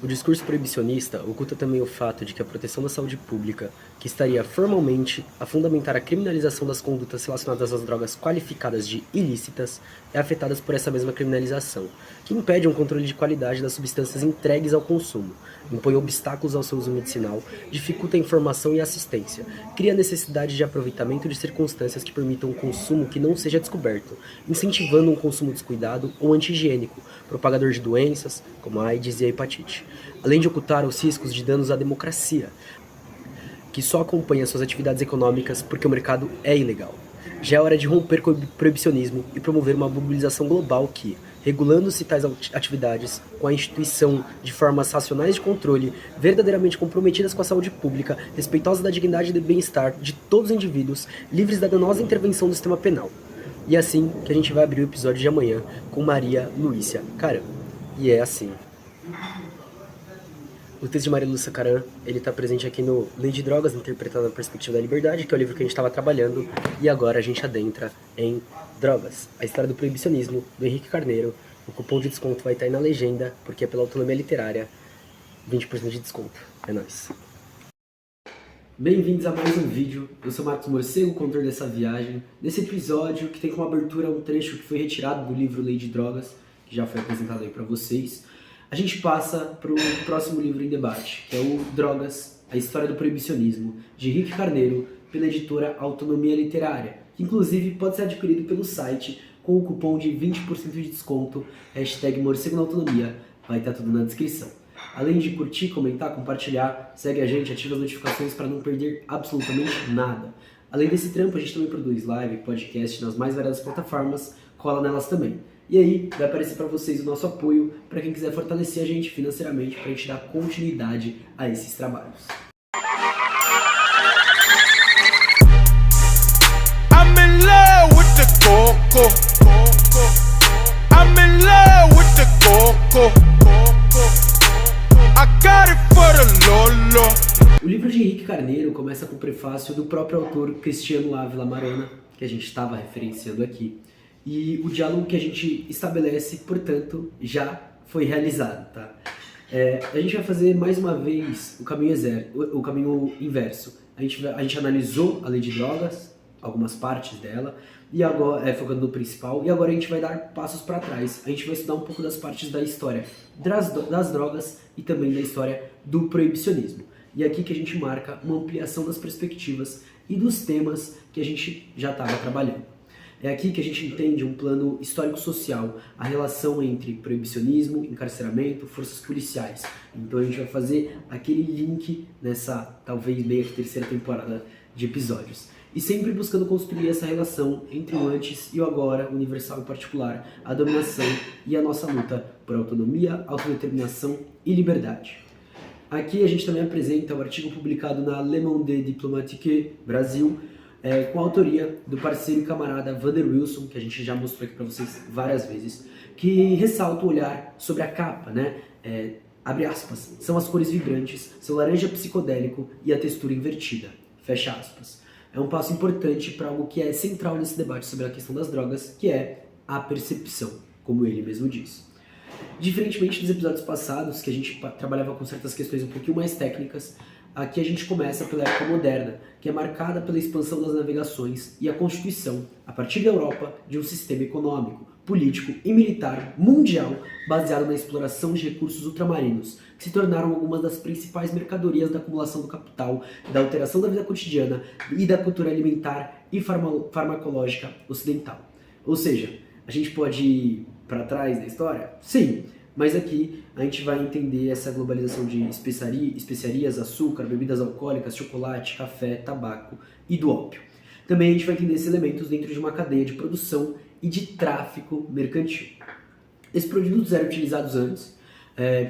O discurso proibicionista oculta também o fato de que a proteção da saúde pública, que estaria formalmente a fundamentar a criminalização das condutas relacionadas às drogas qualificadas de ilícitas, é afetada por essa mesma criminalização, que impede um controle de qualidade das substâncias entregues ao consumo, impõe obstáculos ao seu uso medicinal, dificulta a informação e a assistência, cria a necessidade de aproveitamento de circunstâncias que permitam um consumo que não seja descoberto, incentivando um consumo descuidado ou anti-higiênico, propagador de doenças, como a AIDS e a hepatite, além de ocultar os riscos de danos à democracia, que só acompanha suas atividades econômicas porque o mercado é ilegal. Já é hora de romper com o proibicionismo e promover uma mobilização global que, regulando-se tais atividades com a instituição de formas racionais de controle, verdadeiramente comprometidas com a saúde pública, respeitosas da dignidade e do bem-estar de todos os indivíduos, livres da danosa intervenção do sistema penal. E é assim que a gente vai abrir o episódio de amanhã com Maria Luísa Caram. E é assim. O texto de Maria Lúcia Caram, ele está presente aqui no Lei de Drogas, interpretada na perspectiva da liberdade, que é o livro que a gente estava trabalhando, e agora a gente adentra em Drogas, a história do proibicionismo, do Henrique Carneiro. O cupom de desconto vai estar aí na legenda, porque é pela autonomia literária, 20% de desconto. É nóis. Bem-vindos a mais um vídeo. Eu sou Marcos Morcego, condutor dessa viagem, desse episódio que tem como abertura um trecho que foi retirado do livro Lei de Drogas, que já foi apresentado aí para vocês. A gente passa para o próximo livro em debate, que é o Drogas, a História do Proibicionismo, de Henrique Carneiro, pela editora Autonomia Literária, que inclusive pode ser adquirido pelo site com o cupom de 20% de desconto, hashtag Morcego na Autonomia, vai estar tudo na descrição. Além de curtir, comentar, compartilhar, segue a gente, ativa as notificações para não perder absolutamente nada. Além desse trampo, a gente também produz live, podcast nas mais variadas plataformas, cola nelas também. E aí, vai aparecer para vocês o nosso apoio para quem quiser fortalecer a gente financeiramente para a gente dar continuidade a esses trabalhos. I'm in love with the coco. I'm in love with the coco. I got it for the lolo. O livro de Henrique Carneiro começa com o prefácio do próprio autor Cristiano Ávila Marona, que a gente estava referenciando aqui. E o diálogo que a gente estabelece, portanto, já foi realizado, tá? A gente vai fazer mais uma vez o caminho inverso. A gente analisou a lei de drogas, algumas partes dela, e agora focando no principal, e agora a gente vai dar passos para trás. A gente vai estudar um pouco das partes da história das drogas e também da história do proibicionismo. E é aqui que a gente marca uma ampliação das perspectivas e dos temas que a gente já estava trabalhando. É aqui que a gente entende um plano histórico-social, a relação entre proibicionismo, encarceramento, forças policiais. Então a gente vai fazer aquele link nessa, talvez, meia que terceira temporada de episódios. E sempre buscando construir essa relação entre o antes e o agora, universal e particular, a dominação e a nossa luta por autonomia, autodeterminação e liberdade. Aqui a gente também apresenta o artigo publicado na Le Monde Diplomatique Brasil, com a autoria do parceiro e camarada Vander Wilson, que a gente já mostrou aqui para vocês várias vezes, que ressalta o olhar sobre a capa, né? Abre aspas, são as cores vibrantes, seu laranja psicodélico e a textura invertida, fecha aspas. É um passo importante para algo que é central nesse debate sobre a questão das drogas, que é a percepção, como ele mesmo diz. Diferentemente dos episódios passados, que a gente trabalhava com certas questões um pouquinho mais técnicas, aqui a gente começa pela época moderna, que é marcada pela expansão das navegações e a constituição, a partir da Europa, de um sistema econômico, político e militar mundial baseado na exploração de recursos ultramarinos, que se tornaram algumas das principais mercadorias da acumulação do capital, da alteração da vida cotidiana e da cultura alimentar e farmacológica ocidental. Ou seja, a gente pode ir para trás da história? Sim. Mas aqui a gente vai entender essa globalização de especiarias, açúcar, bebidas alcoólicas, chocolate, café, tabaco e do ópio. Também a gente vai entender esses elementos dentro de uma cadeia de produção e de tráfico mercantil. Esses produtos eram utilizados antes,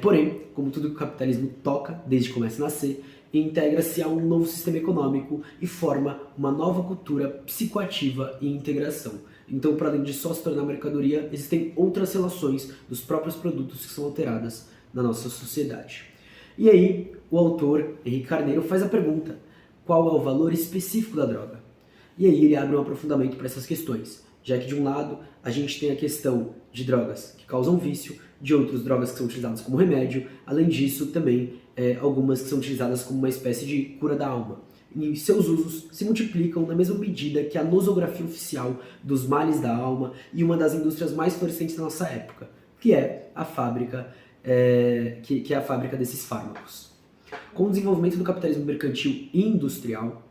porém, como tudo que o capitalismo toca desde que começa a nascer, integra-se a um novo sistema econômico e forma uma nova cultura psicoativa e integração. Então, para além de só se tornar mercadoria, existem outras relações dos próprios produtos que são alteradas na nossa sociedade. E aí, o autor, Henrique Carneiro, faz a pergunta: qual é o valor específico da droga? E aí ele abre um aprofundamento para essas questões, já que de um lado a gente tem a questão de drogas que causam vício de outras drogas que são utilizadas como remédio, além disso também algumas que são utilizadas como uma espécie de cura da alma. E seus usos se multiplicam na mesma medida que a nosografia oficial dos males da alma e uma das indústrias mais florescentes da nossa época, que é a fábrica, que é a fábrica desses fármacos. Com o desenvolvimento do capitalismo mercantil e industrial,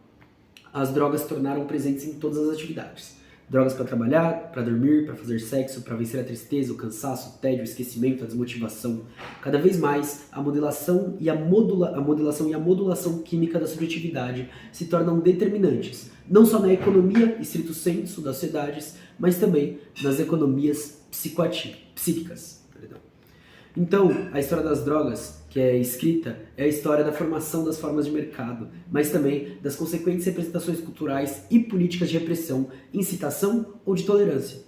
as drogas se tornaram presentes em todas as atividades. Drogas para trabalhar, para dormir, para fazer sexo, para vencer a tristeza, o cansaço, o tédio, o esquecimento, a desmotivação. Cada vez mais, a modulação e a modulação química da subjetividade se tornam determinantes, não só na economia estrito sensu das sociedades, mas também nas economias psíquicas. Então, a história das drogas, que é escrita, é a história da formação das formas de mercado, mas também das consequentes representações culturais e políticas de repressão, incitação ou de tolerância.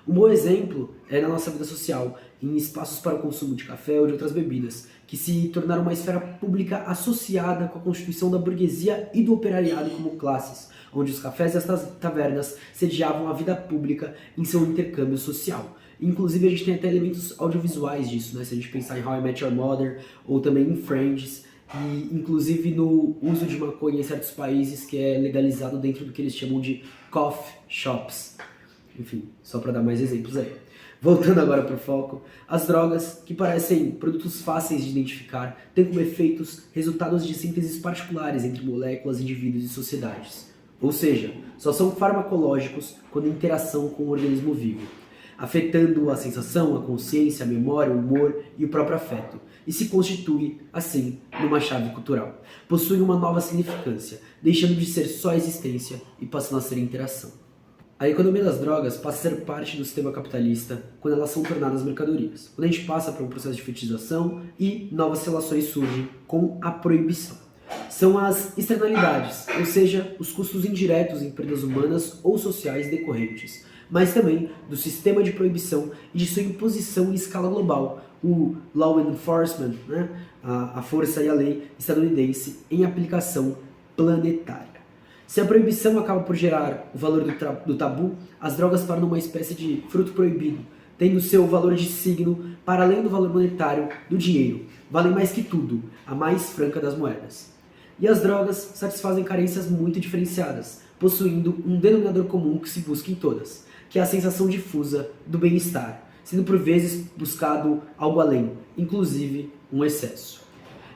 Um bom exemplo é na nossa vida social, em espaços para o consumo de café ou de outras bebidas, que se tornaram uma esfera pública associada com a constituição da burguesia e do operariado como classes, onde os cafés e as tavernas sediavam a vida pública em seu intercâmbio social. Inclusive, a gente tem até elementos audiovisuais disso, né? Se a gente pensar em How I Met Your Mother ou também em Friends, e inclusive no uso de maconha em certos países que é legalizado dentro do que eles chamam de coffee shops. Enfim, só para dar mais exemplos aí. Voltando agora para o foco, as drogas, que parecem produtos fáceis de identificar, têm como efeitos resultados de sínteses particulares entre moléculas, indivíduos e sociedades. Ou seja, só são farmacológicos quando em interação com o organismo vivo, afetando a sensação, a consciência, a memória, o humor e o próprio afeto, e se constitui, assim, numa chave cultural. Possui uma nova significância, deixando de ser só existência e passando a ser interação. A economia das drogas passa a ser parte do sistema capitalista quando elas são tornadas mercadorias, quando a gente passa por um processo de fetichização e novas relações surgem com a proibição. São as externalidades, ou seja, os custos indiretos em perdas humanas ou sociais decorrentes, mas também do sistema de proibição e de sua imposição em escala global, o Law Enforcement, né? a força e a lei estadunidense em aplicação planetária. Se a proibição acaba por gerar o valor do tabu, as drogas tornam uma espécie de fruto proibido, tendo seu valor de signo para além do valor monetário do dinheiro, valem mais que tudo, a mais franca das moedas. E as drogas satisfazem carências muito diferenciadas, possuindo um denominador comum que se busca em todas, que é a sensação difusa do bem-estar, sendo por vezes buscado algo além, inclusive um excesso.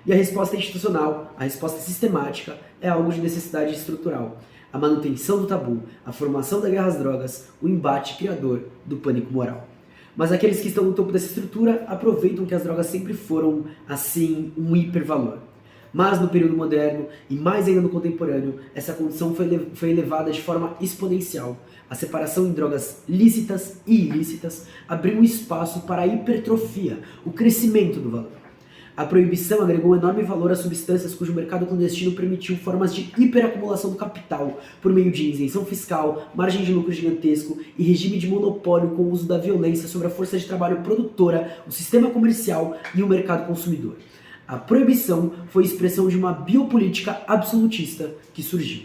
E a resposta institucional, a resposta sistemática, é algo de necessidade estrutural. A manutenção do tabu, a formação da guerra às drogas, o embate criador do pânico moral. Mas aqueles que estão no topo dessa estrutura aproveitam que as drogas sempre foram, assim, um hipervalor. Mas no período moderno, e mais ainda no contemporâneo, essa condição foi elevada de forma exponencial. A separação em drogas lícitas e ilícitas abriu um espaço para a hipertrofia, o crescimento do valor. A proibição agregou um enorme valor a substâncias cujo mercado clandestino permitiu formas de hiperacumulação do capital por meio de isenção fiscal, margem de lucro gigantesco e regime de monopólio com o uso da violência sobre a força de trabalho produtora, o sistema comercial e o mercado consumidor. A proibição foi expressão de uma biopolítica absolutista que surgiu.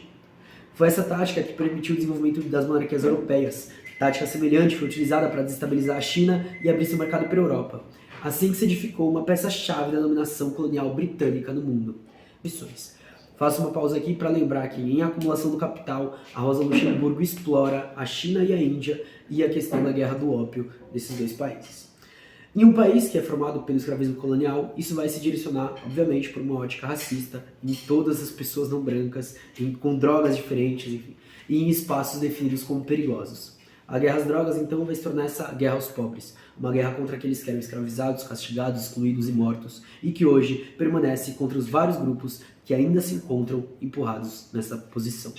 Foi essa tática que permitiu o desenvolvimento das monarquias europeias. Tática semelhante foi utilizada para desestabilizar a China e abrir seu mercado para a Europa. Assim que se edificou uma peça-chave da dominação colonial britânica no mundo. Faço uma pausa aqui para lembrar que em Acumulação do Capital, a Rosa Luxemburgo explora a China e a Índia e a questão da guerra do ópio desses dois países. Em um país que é formado pelo escravismo colonial, isso vai se direcionar, obviamente, por uma ótica racista, em todas as pessoas não brancas, com drogas diferentes, enfim, e em espaços definidos como perigosos. A guerra às drogas, então, vai se tornar essa guerra aos pobres, uma guerra contra aqueles que eram escravizados, castigados, excluídos e mortos, e que hoje permanece contra os vários grupos que ainda se encontram empurrados nessa posição.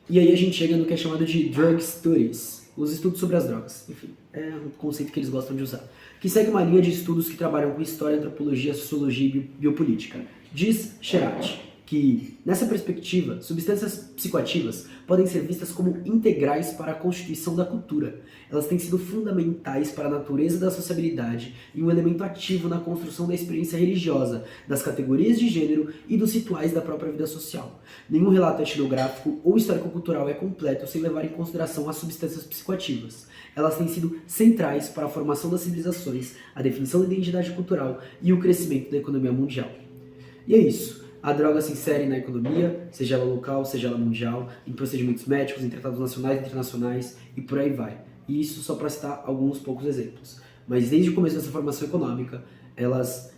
E aí a gente chega no que é chamado de Drug Studies, os estudos sobre as drogas. Enfim, é um conceito que eles gostam de usar, que segue uma linha de estudos que trabalham com história, antropologia, sociologia e biopolítica. Diz Sherati, que, nessa perspectiva, substâncias psicoativas podem ser vistas como integrais para a constituição da cultura. Elas têm sido fundamentais para a natureza da sociabilidade e um elemento ativo na construção da experiência religiosa, das categorias de gênero e dos rituais da própria vida social. Nenhum relato etnográfico ou histórico-cultural é completo sem levar em consideração as substâncias psicoativas. Elas têm sido centrais para a formação das civilizações, a definição da identidade cultural e o crescimento da economia mundial. E é isso. A droga se insere na economia, seja ela local, seja ela mundial, em procedimentos médicos, em tratados nacionais e internacionais e por aí vai. E isso só para citar alguns poucos exemplos. Mas desde o começo dessa formação econômica, elas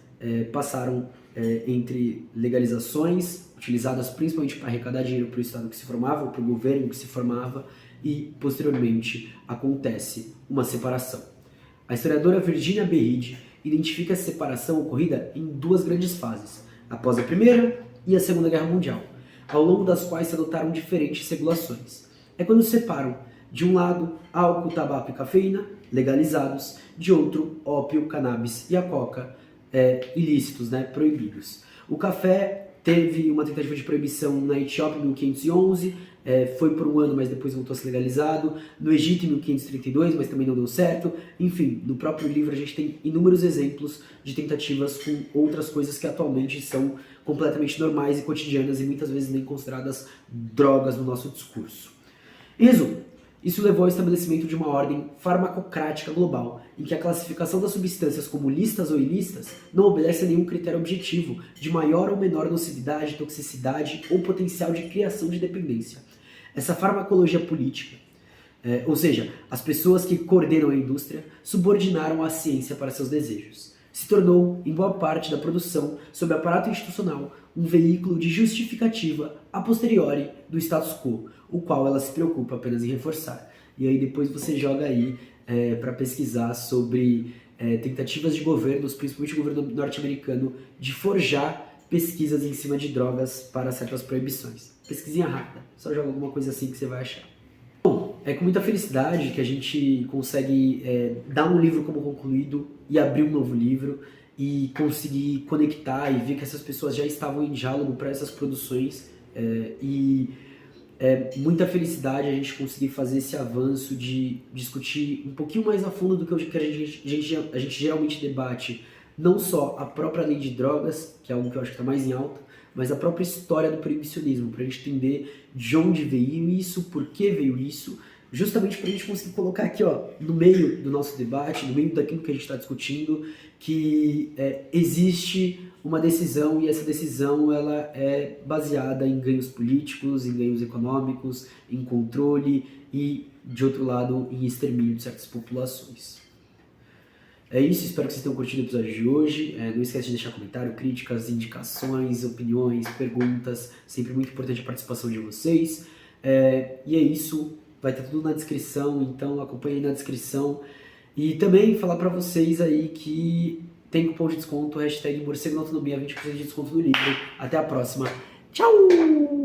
passaram entre legalizações, utilizadas principalmente para arrecadar dinheiro para o Estado que se formava, ou para o governo que se formava, e posteriormente acontece uma separação. A historiadora Virginia B. Reed identifica essa separação ocorrida em duas grandes fases, após a Primeira e a Segunda Guerra Mundial, ao longo das quais se adotaram diferentes regulações. É quando separam, de um lado, álcool, tabaco e cafeína, legalizados, de outro, ópio, cannabis e a coca, ilícitos, proibidos. O café teve uma tentativa de proibição na Etiópia em 1511, foi por um ano, mas depois voltou a ser legalizado. No Egito em 1532, mas também não deu certo. Enfim, no próprio livro a gente tem inúmeros exemplos de tentativas com outras coisas que atualmente são completamente normais e cotidianas e muitas vezes nem consideradas drogas no nosso discurso. Em resumo, isso levou ao estabelecimento de uma ordem farmacocrática global, em que a classificação das substâncias como lícitas ou ilícitas não obedece a nenhum critério objetivo de maior ou menor nocividade, toxicidade ou potencial de criação de dependência. Essa farmacologia política, ou seja, as pessoas que coordenam a indústria, subordinaram a ciência para seus desejos. Se tornou, em boa parte da produção, sob aparato institucional, um veículo de justificativa a posteriori do status quo, o qual ela se preocupa apenas em reforçar. E aí depois você joga aí para pesquisar sobre tentativas de governos, principalmente o governo norte-americano, de forjar pesquisas em cima de drogas para certas proibições. Pesquisinha rápida, só joga alguma coisa assim que você vai achar. Bom, é com muita felicidade que a gente consegue dar um livro como concluído e abrir um novo livro e conseguir conectar e ver que essas pessoas já estavam em diálogo para essas produções muita felicidade a gente conseguir fazer esse avanço de discutir um pouquinho mais a fundo do que a gente geralmente debate, não só a própria lei de drogas, que é algo que eu acho que está mais em alta, mas a própria história do proibicionismo, para a gente entender de onde veio isso, por que veio isso, justamente para a gente conseguir colocar aqui no meio do nosso debate, no meio daquilo que a gente está discutindo, que existe uma decisão e essa decisão ela é baseada em ganhos políticos, em ganhos econômicos, em controle e, de outro lado, em extermínio de certas populações. É isso, espero que vocês tenham curtido o episódio de hoje. Não esquece de deixar comentário, críticas, indicações, opiniões, perguntas. Sempre muito importante a participação de vocês. E é isso, vai estar tudo na descrição, então acompanhe aí na descrição. E também falar para vocês aí que tem cupom de desconto, hashtag morcego na autonomia, 20% de desconto no livro. Até a próxima. Tchau!